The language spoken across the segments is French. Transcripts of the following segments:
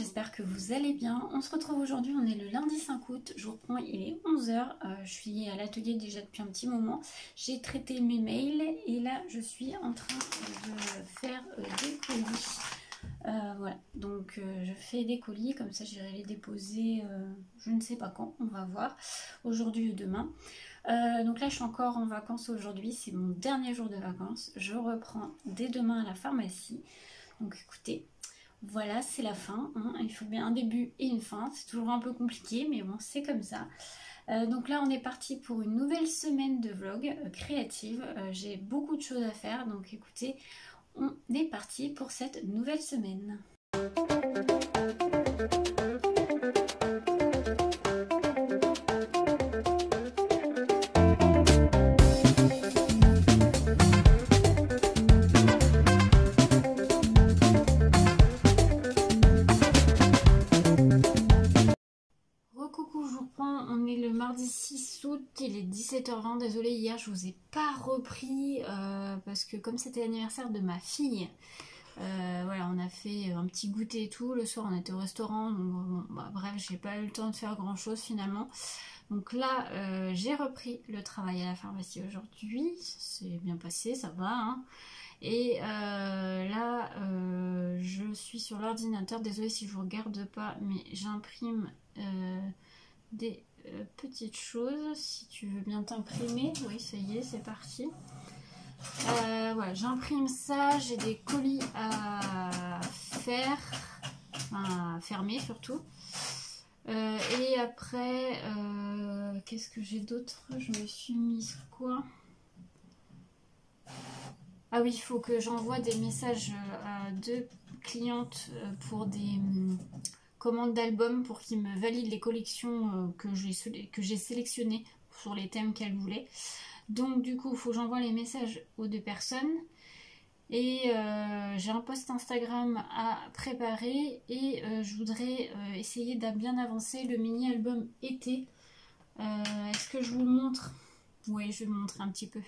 j'espère que vous allez bien. On se retrouve aujourd'hui, on est le lundi 5 août, je reprends, il est 11 h. Je suis à l'atelier déjà depuis un petit moment. J'ai traité mes mails et là je suis en train de faire des colis. Voilà, donc je fais des colis, comme ça j'irai les déposer je ne sais pas quand, on va voir, aujourd'hui ou demain. Donc là je suis encore en vacances aujourd'hui, c'est mon dernier jour de vacances. Je reprends dès demain à la pharmacie. Donc écoutez, voilà, c'est la fin, hein. Il faut bien un début et une fin, c'est toujours un peu compliqué, mais bon, c'est comme ça. Donc là, on est parti pour une nouvelle semaine de vlog créative. J'ai beaucoup de choses à faire, donc écoutez, on est parti pour cette nouvelle semaine. On est le mardi 6 août, il est 17 h 20, désolée hier je vous ai pas repris parce que comme c'était l'anniversaire de ma fille, voilà, on a fait un petit goûter et tout, le soir on était au restaurant, donc bon, bah, bref, j'ai pas eu le temps de faire grand chose finalement. Donc là j'ai repris le travail à la pharmacie aujourd'hui, c'est bien passé, ça va hein. Et là je suis sur l'ordinateur, désolée si je vous regarde pas, mais j'imprime des petites choses. Si tu veux bien t'imprimer, oui ça y est, c'est parti. Voilà, j'imprime ça, j'ai des colis à faire, enfin, à fermer surtout. Et après qu'est-ce que j'ai d'autre? Je me suis mise quoi? Ah oui, il faut que j'envoie des messages à deux clientes pour des commandes d'albums pour qu'ils me valident les collections que j'ai sélectionnées sur les thèmes qu'elles voulaient. Donc du coup, il faut que j'envoie les messages aux deux personnes. Et j'ai un post Instagram à préparer et je voudrais essayer de bien avancer le mini-album été. Est-ce que je vous le montre? Oui, je vais vous montrer un petit peu.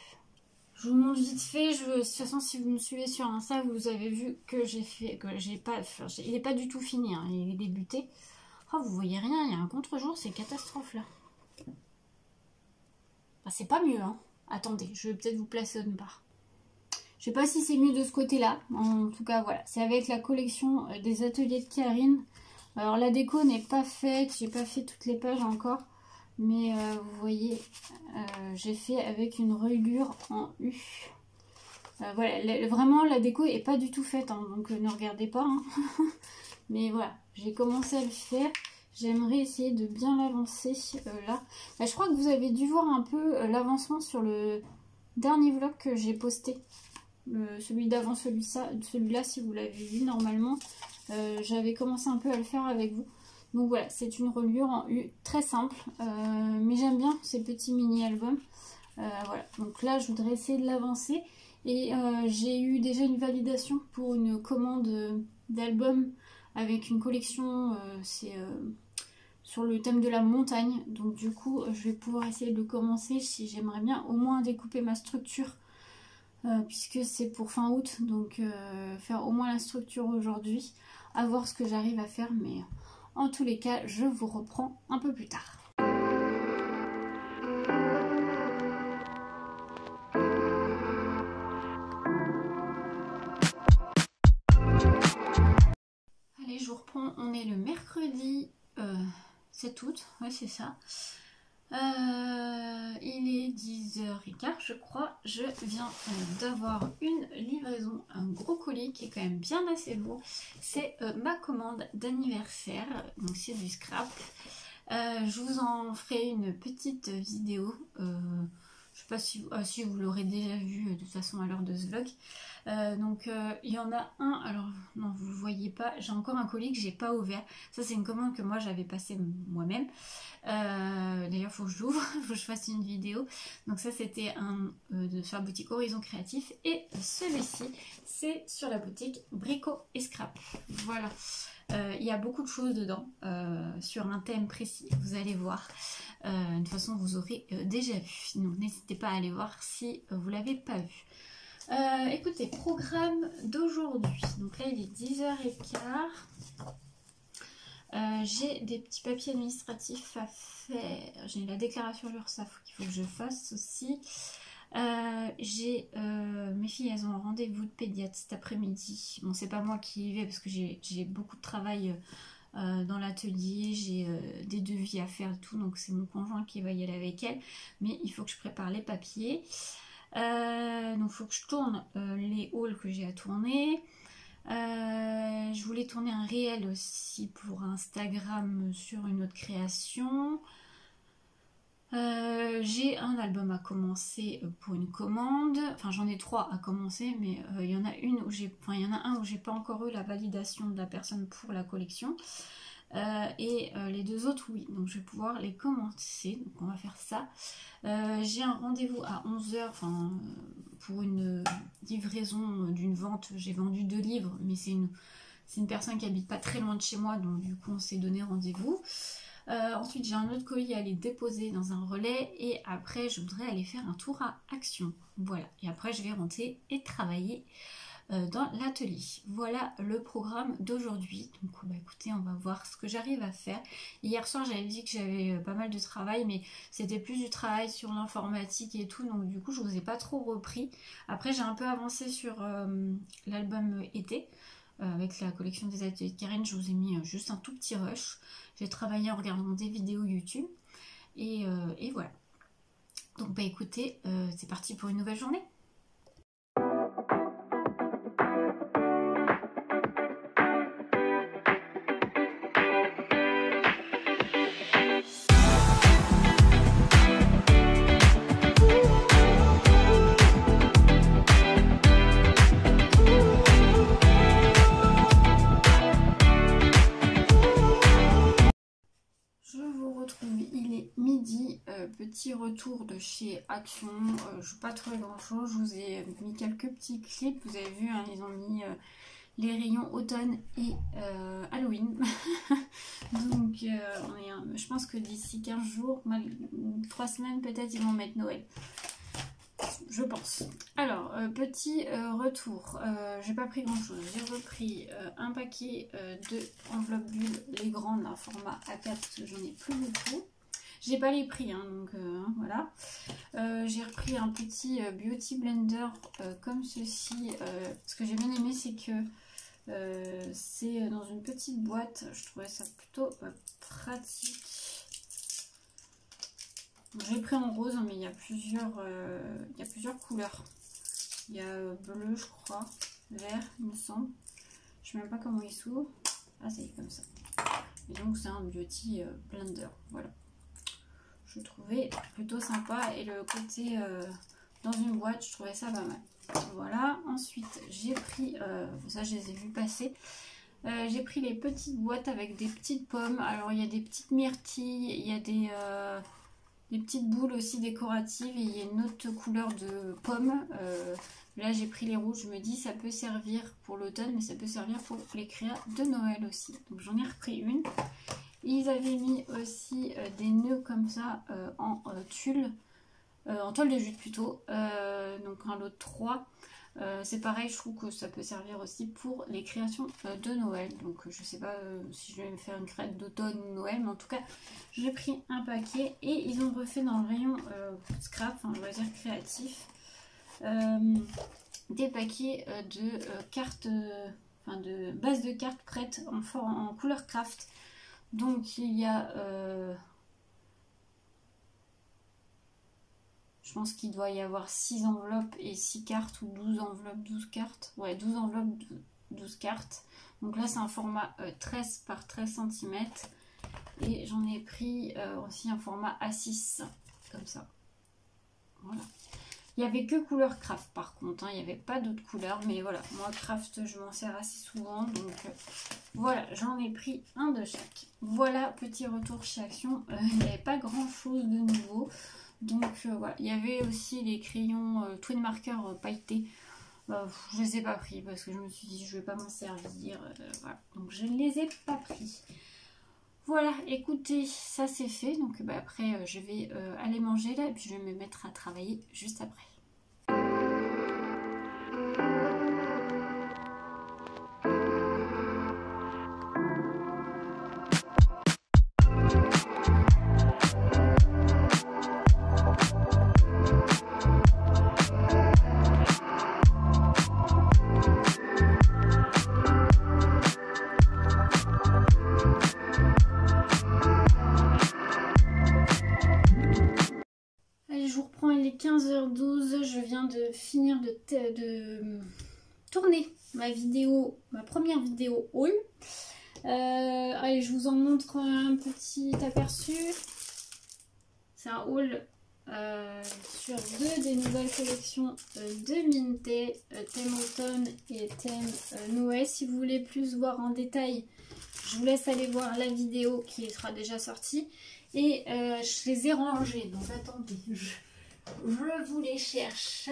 Je vous montre vite fait, de toute façon si vous me suivez sur Insta, vous avez vu que j'ai fait, que j'ai pas, enfin, il n'est pas du tout fini, hein, il est débuté. Oh, vous voyez rien, il y a un contre-jour, c'est catastrophe là. Bah, c'est pas mieux, hein. Attendez, je vais peut-être vous placer autre part. Je sais pas si c'est mieux de ce côté-là, en tout cas voilà, c'est avec la collection des ateliers de Karine. Alors la déco n'est pas faite, j'ai pas fait toutes les pages encore. Mais vous voyez, j'ai fait avec une reliure en U. Voilà, vraiment la déco est pas du tout faite, hein, donc ne regardez pas. Hein. Mais voilà, j'ai commencé à le faire. J'aimerais essayer de bien l'avancer là. Bah, je crois que vous avez dû voir un peu l'avancement sur le dernier vlog que j'ai posté. Celui d'avant, celui-là, si vous l'avez vu normalement, j'avais commencé un peu à le faire avec vous. Donc voilà, c'est une reliure en U très simple, mais j'aime bien ces petits mini-albums. Voilà, donc là je voudrais essayer de l'avancer. Et j'ai eu déjà une validation pour une commande d'album avec une collection, c'est sur le thème de la montagne. Donc du coup, je vais pouvoir essayer de commencer si j'aimerais bien au moins découper ma structure. Puisque c'est pour fin août, donc faire au moins la structure aujourd'hui, à voir ce que j'arrive à faire, mais en tous les cas, je vous reprends un peu plus tard. Allez, je vous reprends, on est le mercredi 7 août, ouais c'est ça. Il est 10h15 je crois, je viens d'avoir une livraison, un gros colis qui est quand même bien assez lourd. C'est ma commande d'anniversaire, donc c'est du scrap. Je vous en ferai une petite vidéo, je sais pas si vous l'aurez déjà vu de toute façon à l'heure de ce vlog. Donc il y en a un, alors non vous le voyez pas, j'ai encore un colis que j'ai pas ouvert. Ça c'est une commande que moi j'avais passée moi-même. D'ailleurs faut que je l'ouvre, faut que je fasse une vidéo. Donc ça c'était un sur la boutique Horizon Créatif. Et celui-ci c'est sur la boutique Brico et Scrap. Voilà. Il y a beaucoup de choses dedans sur un thème précis, vous allez voir. De toute façon vous aurez déjà vu, sinon n'hésitez pas à aller voir si vous l'avez pas vu. Écoutez, programme d'aujourd'hui, donc là il est 10h15. J'ai des petits papiers administratifs à faire. J'ai la déclaration URSSAF qu'il faut que je fasse aussi. J'ai mes filles, elles ont un rendez-vous de pédiatre cet après-midi. Bon, c'est pas moi qui y vais parce que j'ai beaucoup de travail dans l'atelier. J'ai des devis à faire et tout, donc c'est mon conjoint qui va y aller avec elle. Mais il faut que je prépare les papiers. Donc il faut que je tourne les hauls que j'ai à tourner. Je voulais tourner un réel aussi pour Instagram sur une autre création. J'ai un album à commencer pour une commande. Enfin, j'en ai 3 à commencer, mais il y en a un où j'ai pas encore eu la validation de la personne pour la collection. Les 2 autres, oui. Donc, je vais pouvoir les commencer. Donc, on va faire ça. J'ai un rendez-vous à 11h pour une livraison d'une vente. J'ai vendu 2 livres, mais c'est une personne qui habite pas très loin de chez moi. Donc, du coup, on s'est donné rendez-vous. Ensuite, j'ai un autre colis à aller déposer dans un relais. Et après, je voudrais aller faire un tour à Action. Voilà. Et après, je vais rentrer et travailler dans l'atelier. Voilà le programme d'aujourd'hui. Donc bah, écoutez, on va voir ce que j'arrive à faire. Hier soir j'avais dit que j'avais pas mal de travail, mais c'était plus du travail sur l'informatique et tout, donc du coup je vous ai pas trop repris. Après j'ai un peu avancé sur l'album été avec la collection des ateliers de Karine. Je vous ai mis juste un tout petit rush. J'ai travaillé en regardant des vidéos YouTube et voilà. Donc bah écoutez, c'est parti pour une nouvelle journée. Il est midi, petit retour de chez Action. Je n'ai pas trouvé grand chose. Je vous ai mis quelques petits clips. Vous avez vu, hein, ils ont mis les rayons automne et Halloween. Donc je pense que d'ici 15 jours, 3 semaines peut-être, ils vont mettre Noël. Je pense. Alors, petit retour. J'ai pas pris grand chose. J'ai repris un paquet de enveloppes bulles, les grandes, un format A4 parce que j'en ai plus beaucoup. J'ai pas les prix, hein, donc voilà. J'ai repris un petit beauty blender comme ceci. Ce que j'ai bien aimé, c'est que c'est dans une petite boîte. Je trouvais ça plutôt pratique. J'ai pris en rose, mais il y a plusieurs couleurs. Il y a bleu, je crois, vert, il me semble. Je ne sais même pas comment il s'ouvre. Ah, c'est comme ça. Et donc, c'est un beauty blender. Voilà. Je trouvais plutôt sympa. Et le côté dans une boîte, je trouvais ça pas mal. Voilà. Ensuite, j'ai pris, ça, je les ai vus passer. J'ai pris les petites boîtes avec des petites pommes. Alors, il y a des petites myrtilles, il y a des petites boules aussi décoratives et il y a une autre couleur de pomme. Là j'ai pris les rouges, je me dis ça peut servir pour l'automne, mais ça peut servir pour les créas de Noël aussi. Donc j'en ai repris une. Ils avaient mis aussi des nœuds comme ça en tulle, en toile de jute plutôt. Donc un lot de 3. C'est pareil, je trouve que ça peut servir aussi pour les créations de Noël. Donc je sais pas si je vais me faire une crête d'automne ou Noël, mais en tout cas j'ai pris un paquet et ils ont refait dans le rayon scrap, enfin je vais dire créatif, des paquets de cartes, de base de cartes prêtes en couleur craft. Donc il y a je pense qu'il doit y avoir 6 enveloppes et 6 cartes ou 12 enveloppes, 12 cartes. Ouais, 12 enveloppes, 12 cartes. Donc là, c'est un format 13 par 13 cm. Et j'en ai pris aussi un format A6, comme ça. Voilà. Il n'y avait que couleur craft par contre, hein. Il n'y avait pas d'autres couleurs. Mais voilà, moi craft, je m'en sers assez souvent. Donc voilà, j'en ai pris un de chaque. Voilà, petit retour chez Action. Il n'y avait pas grand chose de nouveau. Donc voilà, il y avait aussi les crayons Twin Marker pailletés. Je les ai pas pris parce que je me suis dit je vais pas m'en servir. Voilà. Donc je ne les ai pas pris. Voilà, écoutez, ça c'est fait. Donc après je vais aller manger là et puis je vais me mettre à travailler juste après. est 15h12, je viens de finir de tourner ma première vidéo haul. Allez, je vous en montre un petit aperçu. C'est un haul sur deux des nouvelles collections de Minté, thème automne et thème Noël. Si vous voulez plus voir en détail, je vous laisse aller voir la vidéo qui sera déjà sortie. Et je les ai rangés, donc attendez, je vous les cherche.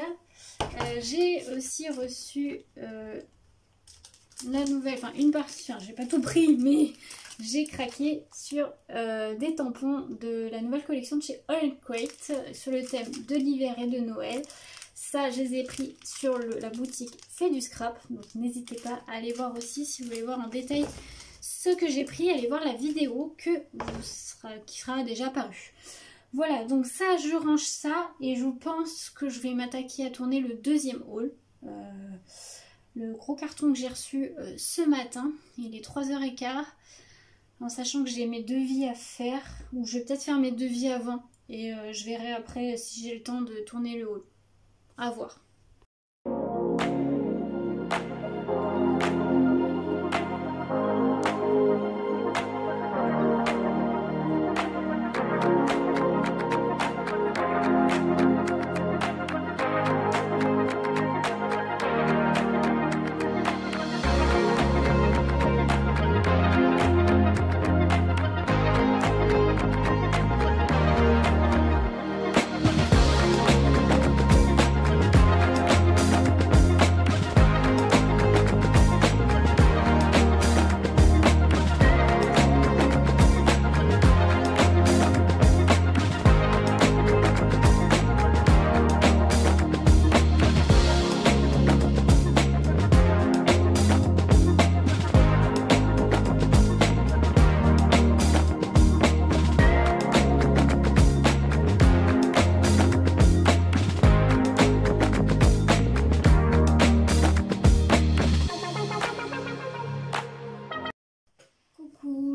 J'ai aussi reçu la nouvelle, enfin une partie, j'ai pas tout pris, mais j'ai craqué sur des tampons de la nouvelle collection de chez All Crate sur le thème de l'hiver et de Noël. Ça, je les ai pris sur la boutique Fait du Scrap, donc n'hésitez pas à aller voir aussi si vous voulez voir en détail ce que j'ai pris, allez voir la vidéo qui sera déjà apparue. Voilà, donc ça, je range ça et je pense que je vais m'attaquer à tourner le deuxième haul. Le gros carton que j'ai reçu ce matin, il est 3h15, en sachant que j'ai mes devis à faire, ou je vais peut-être faire mes devis avant et je verrai après si j'ai le temps de tourner le haul. À voir.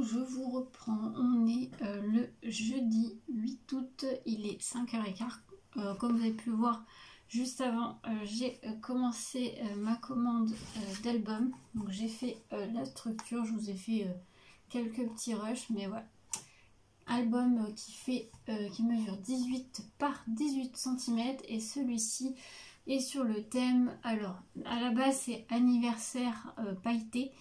Je vous reprends, on est le jeudi 8 août, il est 5h15. Comme vous avez pu le voir juste avant, j'ai commencé ma commande d'album. Donc j'ai fait la structure, je vous ai fait quelques petits rushs, mais voilà. Album qui mesure 18 par 18 cm et celui-ci est sur le thème, alors à la base c'est anniversaire pailleté.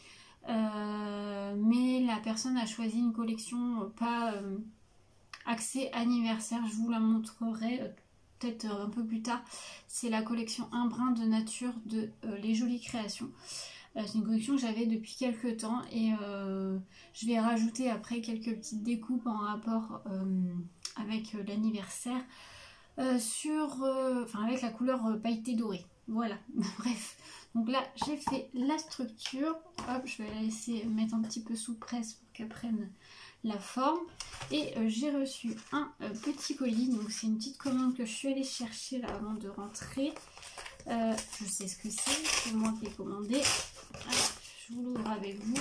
Mais la personne a choisi une collection pas axée anniversaire, je vous la montrerai peut-être un peu plus tard. C'est la collection Un brin de nature de Les Jolies Créations. C'est une collection que j'avais depuis quelques temps et je vais rajouter après quelques petites découpes en rapport avec l'anniversaire avec la couleur pailletée dorée. Voilà, bref. Donc là, j'ai fait la structure. Hop, je vais la laisser mettre un petit peu sous presse pour qu'elle prenne la forme. Et j'ai reçu un petit colis. Donc c'est une petite commande que je suis allée chercher là avant de rentrer. Je sais ce que c'est moi qui ai commandé. Alors, je vous l'ouvre avec vous.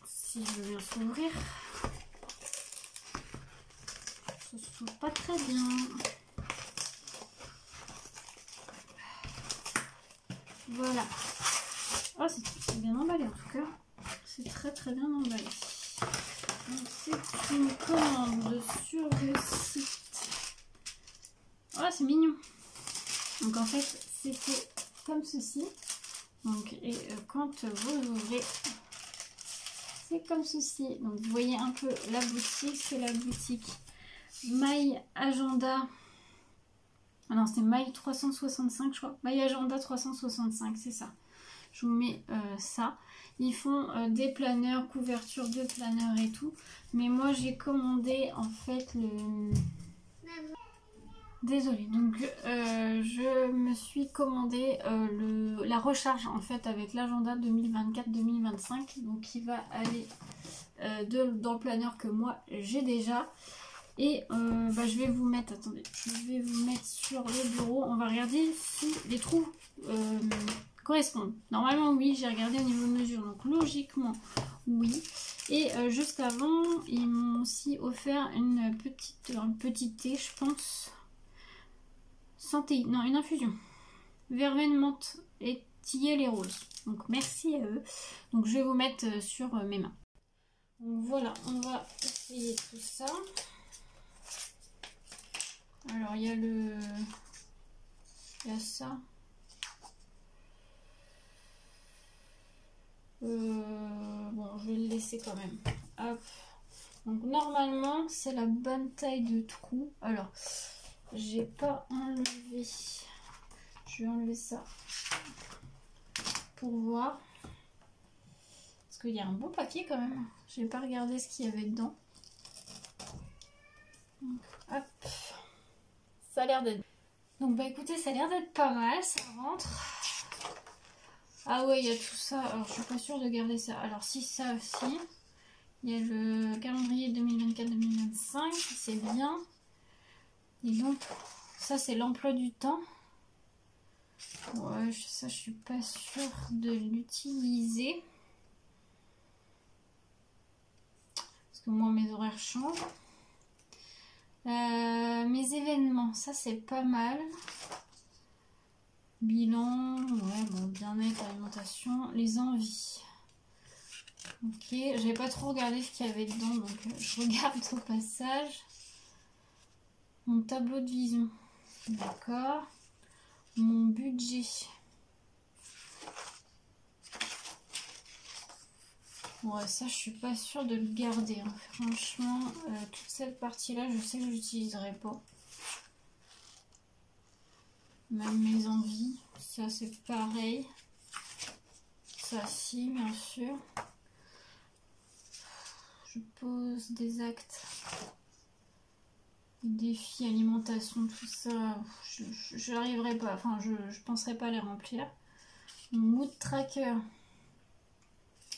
Si je veux bien s'ouvrir. Ça se s'ouvre pas très bien. Voilà. Oh, c'est bien emballé en tout cas. C'est très très bien emballé. C'est une commande sur le site. Oh, c'est mignon. Donc en fait, c'était comme ceci. Donc, et quand vous ouvrez, c'est comme ceci. Donc vous voyez un peu la boutique. C'est la boutique My Agenda. Ah non, c'est My 365, je crois. My Agenda 365, c'est ça. Je vous mets ça. Ils font des planeurs, couverture de planeurs et tout. Mais moi, j'ai commandé en fait le... Désolée. Donc, je me suis commandé la recharge en fait avec l'agenda 2024-2025. Donc, qui va aller dans le planeur que moi, j'ai déjà. Et je vais vous mettre, attendez, je vais vous mettre sur le bureau. On va regarder si les trous correspondent. Normalement oui, j'ai regardé au niveau de mesure, donc logiquement oui. Et juste avant, ils m'ont aussi offert un petit thé, je pense. Santé, non, une infusion. Verveine, menthe et tilleul et rose. Donc merci à eux. Donc je vais vous mettre sur mes mains. Donc voilà, on va essayer tout ça. Alors il y a il y a ça. Bon, je vais le laisser quand même. Hop. Donc normalement, c'est la bonne taille de trou. Alors, j'ai pas enlevé. Je vais enlever ça pour voir. Parce qu'il y a un bon paquet quand même. J'ai pas regardé ce qu'il y avait dedans. Donc, hop. Ça a l'air d'être... Donc bah écoutez, ça a l'air d'être pas mal. Ça rentre. Ah ouais, il y a tout ça. Alors, je suis pas sûre de garder ça. Alors, si, ça aussi. Il y a le calendrier 2024-2025. C'est bien. Et donc, ça, c'est l'emploi du temps. Ouais, ça, je suis pas sûre de l'utiliser. Parce que moi, mes horaires changent. Mes événements, ça, c'est pas mal. Bilan, ouais, bon, bien-être, alimentation, les envies. Ok, j'avais pas trop regardé ce qu'il y avait dedans, donc je regarde au passage. Mon tableau de vision, d'accord. Mon budget. Ouais, ça je suis pas sûre de le garder, hein. Franchement, toute cette partie-là, je sais que je l'utiliserai pas. Même mes envies, ça c'est pareil. Ça si, bien sûr. Je pose des actes, défis, alimentation, tout ça. Je n'arriverai pas, enfin je penserai pas à les remplir. Mood tracker,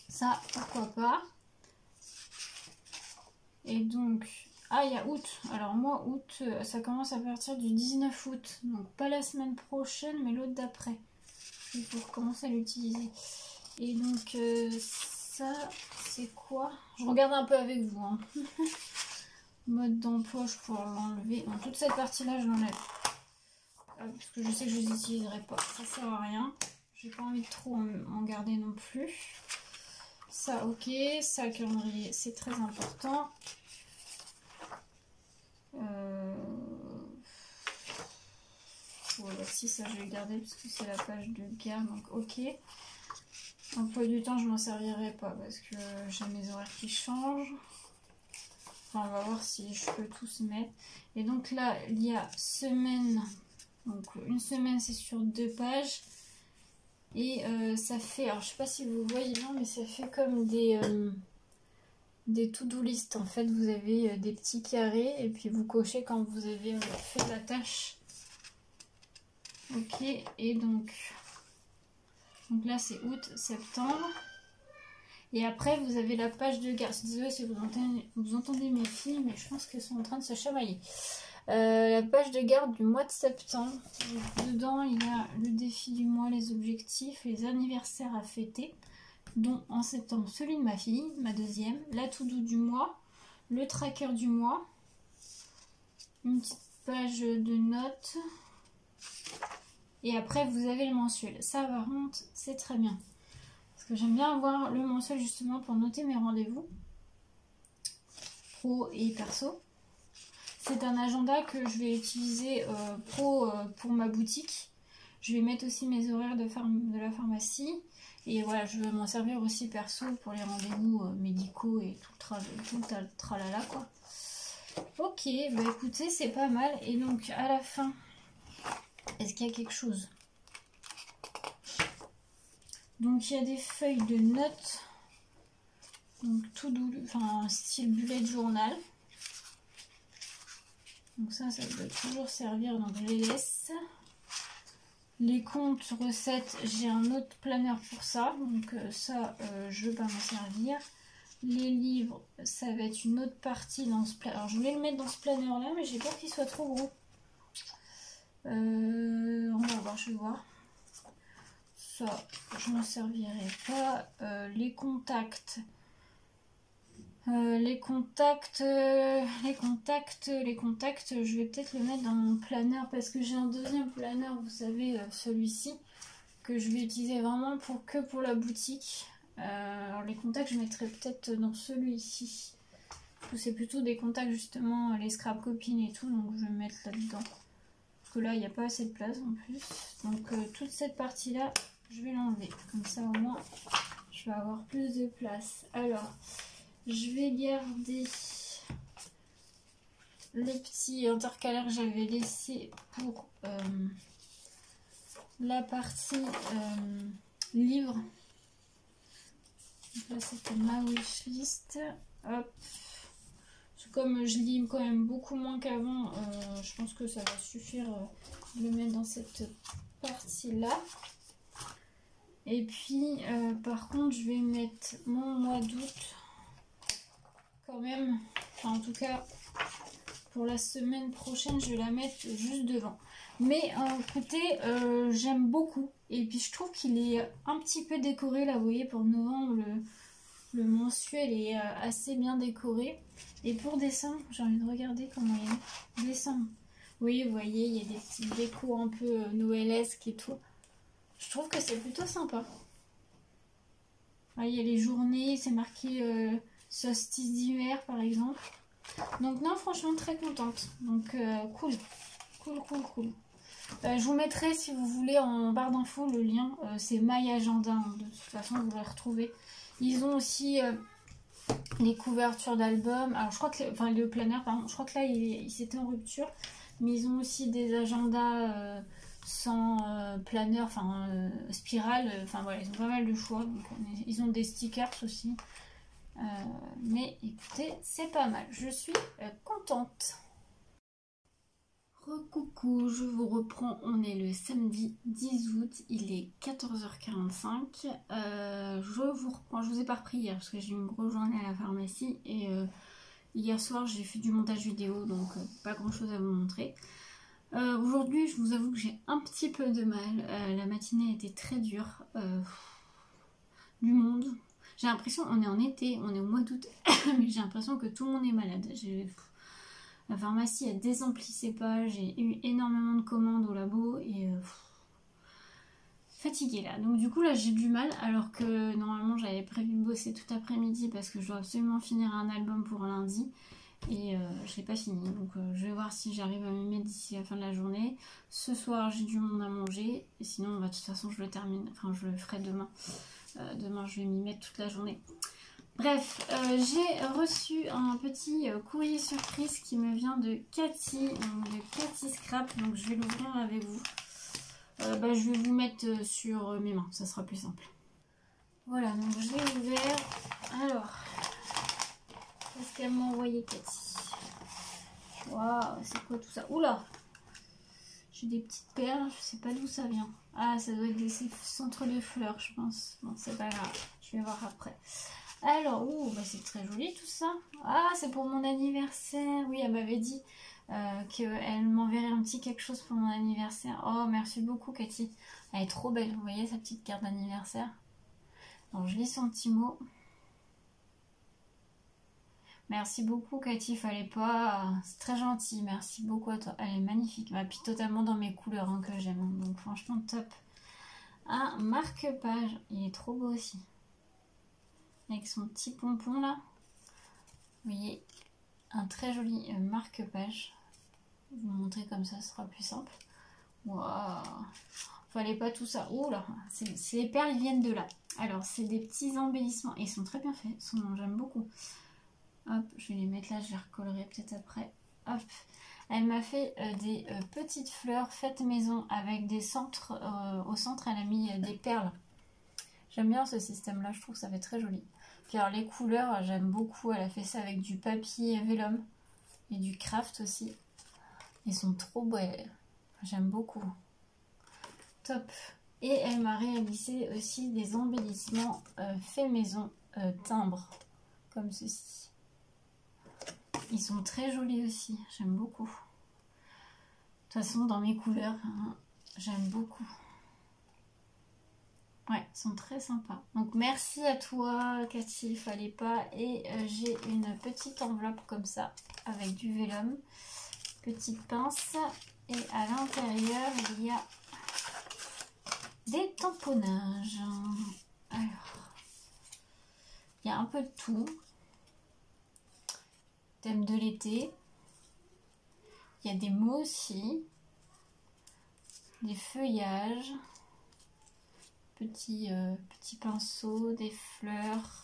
ça pourquoi pas. Et donc, ah il y a août. Alors moi août, ça commence à partir du 19 août. Donc pas la semaine prochaine, mais l'autre d'après. Il faut recommencer à l'utiliser. Et donc ça, c'est quoi? Je regarde un peu avec vous, hein. Mode d'emploi, je pourrais l'enlever. Donc toute cette partie-là, je l'enlève. Parce que je sais que je les utiliserai pas. Ça sert à rien. J'ai pas envie de trop en garder non plus. Ça, ok. Ça, le calendrier, c'est très important. Voilà, si ça, je vais le garder parce que c'est la page de gamme. Donc, ok. Emploi du temps, je m'en servirai pas parce que j'ai mes horaires qui changent. Enfin, on va voir si je peux tous mettre. Et donc là, il y a semaine. Donc une semaine, c'est sur 2 pages. Et ça fait, alors je sais pas si vous voyez bien, mais ça fait comme des to-do list. En fait, vous avez des petits carrés et puis vous cochez quand vous avez fait la tâche. Ok, et donc là c'est août, septembre. Et après, vous avez la page de garde. Désolée si vous entendez mes filles, mais je pense qu'elles sont en train de se chamailler. La page de garde du mois de septembre. Donc, dedans, il y a le défi du mois, les objectifs, les anniversaires à fêter, dont en septembre celui de ma fille, ma deuxième, la to-do du mois, le tracker du mois, une petite page de notes. Et après, vous avez le mensuel. Ça, par contre, c'est très bien. Parce que j'aime bien avoir le mensuel justement pour noter mes rendez-vous pro et perso. C'est un agenda que je vais utiliser pro pour ma boutique. Je vais mettre aussi mes horaires de la pharmacie. Et voilà, je vais m'en servir aussi perso pour les rendez-vous médicaux et tout le tralala quoi. Ok, bah écoutez, c'est pas mal. Et donc à la fin, est-ce qu'il y a quelque chose? Donc il y a des feuilles de notes. Donc tout doux, enfin style bullet journal. Donc ça doit toujours servir, donc je les laisse. Les comptes, recettes, j'ai un autre planeur pour ça. Donc ça, je ne veux pas m'en servir. Les livres, ça va être une autre partie dans ce planeur. Alors je voulais le mettre dans ce planeur là, mais j'ai peur qu'il soit trop gros. On va voir, je vais voir. Ça, je m'en servirai pas. Les contacts, Les contacts, je vais peut-être le mettre dans mon planeur parce que j'ai un deuxième planeur, vous savez, celui-ci, que je vais utiliser vraiment que pour la boutique. Alors les contacts, je mettrai peut-être dans celui-ci. Parce que c'est plutôt des contacts justement, les scrap copines et tout, donc je vais me mettre là-dedans. Parce que là, il n'y a pas assez de place en plus. Donc toute cette partie-là, je vais l'enlever. Comme ça au moins, je vais avoir plus de place. Alors... je vais garder les petits intercalaires que j'avais laissés pour la partie livre. Donc là, c'était ma wishlist. Hop. Comme je lis quand même beaucoup moins qu'avant, je pense que ça va suffire de le mettre dans cette partie-là. Et puis, par contre, je vais mettre mon mois d'août. Quand même, enfin en tout cas pour la semaine prochaine je vais la mettre juste devant, mais écoutez, j'aime beaucoup et puis je trouve qu'il est un petit peu décoré là, vous voyez, pour novembre le mensuel est assez bien décoré. Et pour décembre, j'ai envie de regarder comment il est. Décembre, oui, vous voyez, il y a des petites décos un peu noëlesques et tout. Je trouve que c'est plutôt sympa. Il y a les journées, c'est marqué solstice d'hiver par exemple. Donc non, franchement très contente. Donc cool. Je vous mettrai, si vous voulez, en barre d'infos le lien. C'est My Agenda, hein. De toute façon vous les retrouvez. Ils ont aussi les couvertures d'albums. Alors je crois que, enfin le planeur pardon, je crois que là il s'était en rupture. Mais ils ont aussi des agendas sans planeur, enfin spirale. Enfin voilà, ils ont pas mal de choix. Donc, ils ont des stickers aussi. Mais écoutez, c'est pas mal, je suis contente. Recoucou, je vous reprends, on est le samedi 10 août, il est 14h45. Je vous reprends, je vous ai pas repris hier parce que j'ai eu une grosse journée à la pharmacie et hier soir j'ai fait du montage vidéo, donc pas grand chose à vous montrer. Aujourd'hui, je vous avoue que j'ai un petit peu de mal, la matinée était très dure, du monde. J'ai l'impression, on est en été, on est au mois d'août, mais j'ai l'impression que tout le monde est malade. La pharmacie a désempli ses pages, j'ai eu énormément de commandes au labo et fatiguée là. Donc du coup là j'ai du mal, alors que normalement j'avais prévu de bosser tout après-midi parce que je dois absolument finir un album pour lundi. Et je l'ai pas fini, donc je vais voir si j'arrive à m'y mettre d'ici la fin de la journée. Ce soir j'ai du monde à manger, et sinon de toute façon je le termine, enfin je le ferai demain. Demain je vais m'y mettre toute la journée. Bref, j'ai reçu un petit courrier surprise qui me vient de Cathy, de Cathy Scrap, donc je vais l'ouvrir avec vous. Je vais vous mettre sur mes mains, ça sera plus simple. Voilà, donc je l'ai ouvert. Alors, qu'est-ce qu'elle m'a envoyé Cathy? Waouh, c'est quoi tout ça? Oula! J'ai des petites perles, je sais pas d'où ça vient. Ah, ça doit être des centres de fleurs, je pense. Bon, c'est pas grave, je vais voir après. Alors, c'est très joli tout ça. Ah, c'est pour mon anniversaire. Oui, elle m'avait dit qu'elle m'enverrait un petit quelque chose pour mon anniversaire. Oh, merci beaucoup Cathy. Elle est trop belle, vous voyez sa petite carte d'anniversaire. Donc, je lis son petit mot. Merci beaucoup Cathy, fallait pas... C'est très gentil, merci beaucoup à toi. Elle est magnifique, et puis totalement dans mes couleurs hein, que j'aime. Donc franchement top. Un marque-page, il est trop beau aussi. Avec son petit pompon là. Vous voyez, un très joli marque-page. Je vais vous montrer comme ça, ce sera plus simple. Waouh, fallait pas tout ça. Ouh là, ces perles ils viennent de là. Alors c'est des petits embellissements, et ils sont très bien faits, j'aime beaucoup. Hop, je vais les mettre là, je les recollerai peut-être après. Hop, elle m'a fait des petites fleurs faites maison avec des centres. Au centre, elle a mis des perles. J'aime bien ce système-là, je trouve que ça fait très joli. Puis alors les couleurs, j'aime beaucoup. Elle a fait ça avec du papier vélum et du craft aussi. Ils sont trop beaux, j'aime beaucoup. Top. Et elle m'a réalisé aussi des embellissements faits maison timbres, comme ceci. Ils sont très jolis aussi, j'aime beaucoup. De toute façon, dans mes couleurs, hein, j'aime beaucoup. Ouais, ils sont très sympas. Donc merci à toi Cathy, fallait pas. Et j'ai une petite enveloppe comme ça avec du vélum, petite pince. Et à l'intérieur il y a des tamponnages. Alors, il y a un peu de tout. Thème de l'été. Il y a des mots aussi. Des feuillages. Petits pinceaux, des fleurs.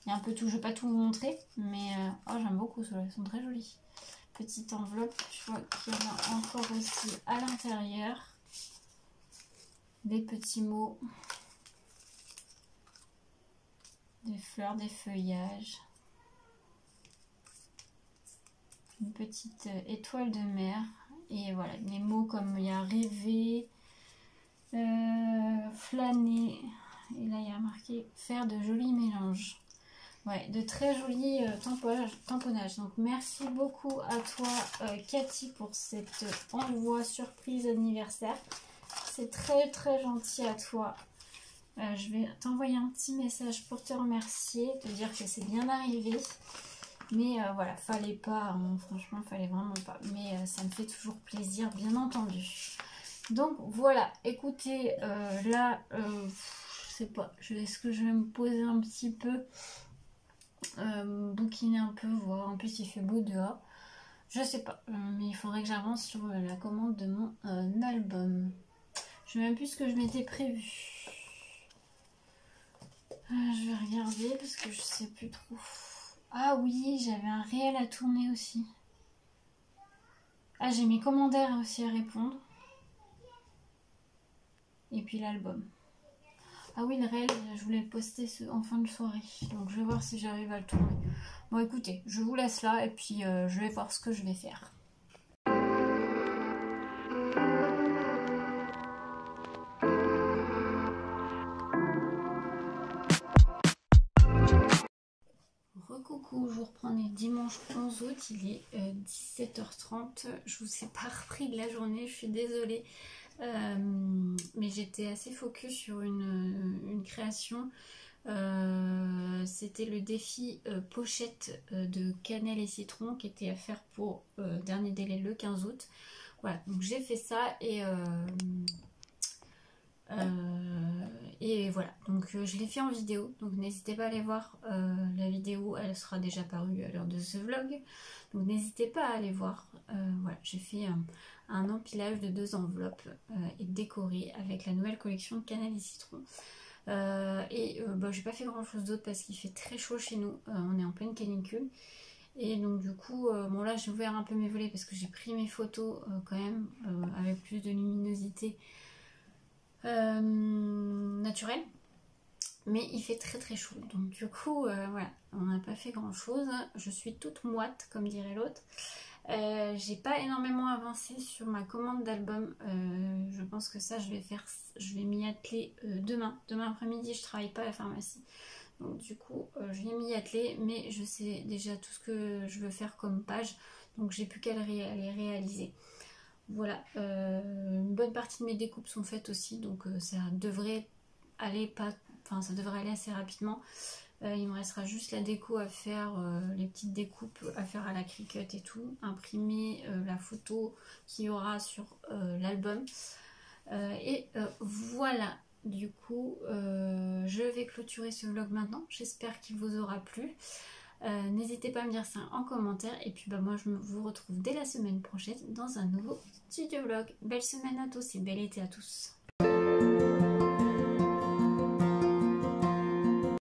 Il y a un peu tout, je ne vais pas tout vous montrer, mais oh, j'aime beaucoup ceux-là, ils sont très jolis. Petite enveloppe, je vois qu'il y en a encore aussi à l'intérieur. Des petits mots, des fleurs, des feuillages. Une petite étoile de mer. Et voilà, des mots comme il y a rêver, flâner. Et là, il y a marqué faire de jolis mélanges. Ouais, de très jolis tamponnages. Donc, merci beaucoup à toi, Cathy, pour cet envoi surprise anniversaire. C'est très, très gentil à toi. Je vais t'envoyer un petit message pour te remercier, te dire que c'est bien arrivé. Mais voilà, fallait pas, hein, franchement, fallait vraiment pas. Mais ça me fait toujours plaisir, bien entendu. Donc, voilà, écoutez, là, je sais pas, est-ce que je vais me poser un petit peu bouquiner un peu, voir. En plus il fait beau dehors, je sais pas, mais il faudrait que j'avance sur la commande de mon album. Je sais même plus ce que je m'étais prévu. Je vais regarder parce que je sais plus trop. Ah oui, j'avais un réel à tourner aussi. Ah, j'ai mes commentaires aussi à répondre. Et puis l'album. Ah oui, le réel, je voulais le poster en fin de soirée. Donc je vais voir si j'arrive à le tourner. Bon écoutez, je vous laisse là et puis je vais voir ce que je vais faire. Recoucou, je vous reprends le dimanche 11 août, il est 17h30. Je vous ai pas repris de la journée, je suis désolée. Mais j'étais assez focus sur une création. C'était le défi pochette de cannelle et citron qui était à faire pour dernier délai le 15 août. Voilà, donc j'ai fait ça et voilà, donc je l'ai fait en vidéo, donc n'hésitez pas à aller voir la vidéo, elle sera déjà parue à l'heure de ce vlog, donc n'hésitez pas à aller voir. Voilà, j'ai fait un empilage de 2 enveloppes et décoré avec la nouvelle collection de cannelle et citron. J'ai pas fait grand chose d'autre parce qu'il fait très chaud chez nous, on est en pleine canicule. Et donc du coup, bon là j'ai ouvert un peu mes volets parce que j'ai pris mes photos quand même avec plus de luminosité naturelle. Mais il fait très très chaud. Donc du coup, voilà, on n'a pas fait grand chose. Je suis toute moite comme dirait l'autre. J'ai pas énormément avancé sur ma commande d'album. Je pense que ça je vais m'y atteler demain. Demain après-midi je travaille pas à la pharmacie. Donc du coup je vais m'y atteler, mais je sais déjà tout ce que je veux faire comme page, donc j'ai plus qu'à les réaliser. Voilà, une bonne partie de mes découpes sont faites aussi, donc ça devrait aller ça devrait aller assez rapidement. Il me restera juste la déco à faire, les petites découpes à faire à la Cricut et tout, imprimer la photo qu'il y aura sur l'album. Voilà. Du coup, je vais clôturer ce vlog maintenant. J'espère qu'il vous aura plu. N'hésitez pas à me dire ça en commentaire. Et puis moi, je vous retrouve dès la semaine prochaine dans un nouveau studio vlog. Belle semaine à tous et bel été à tous.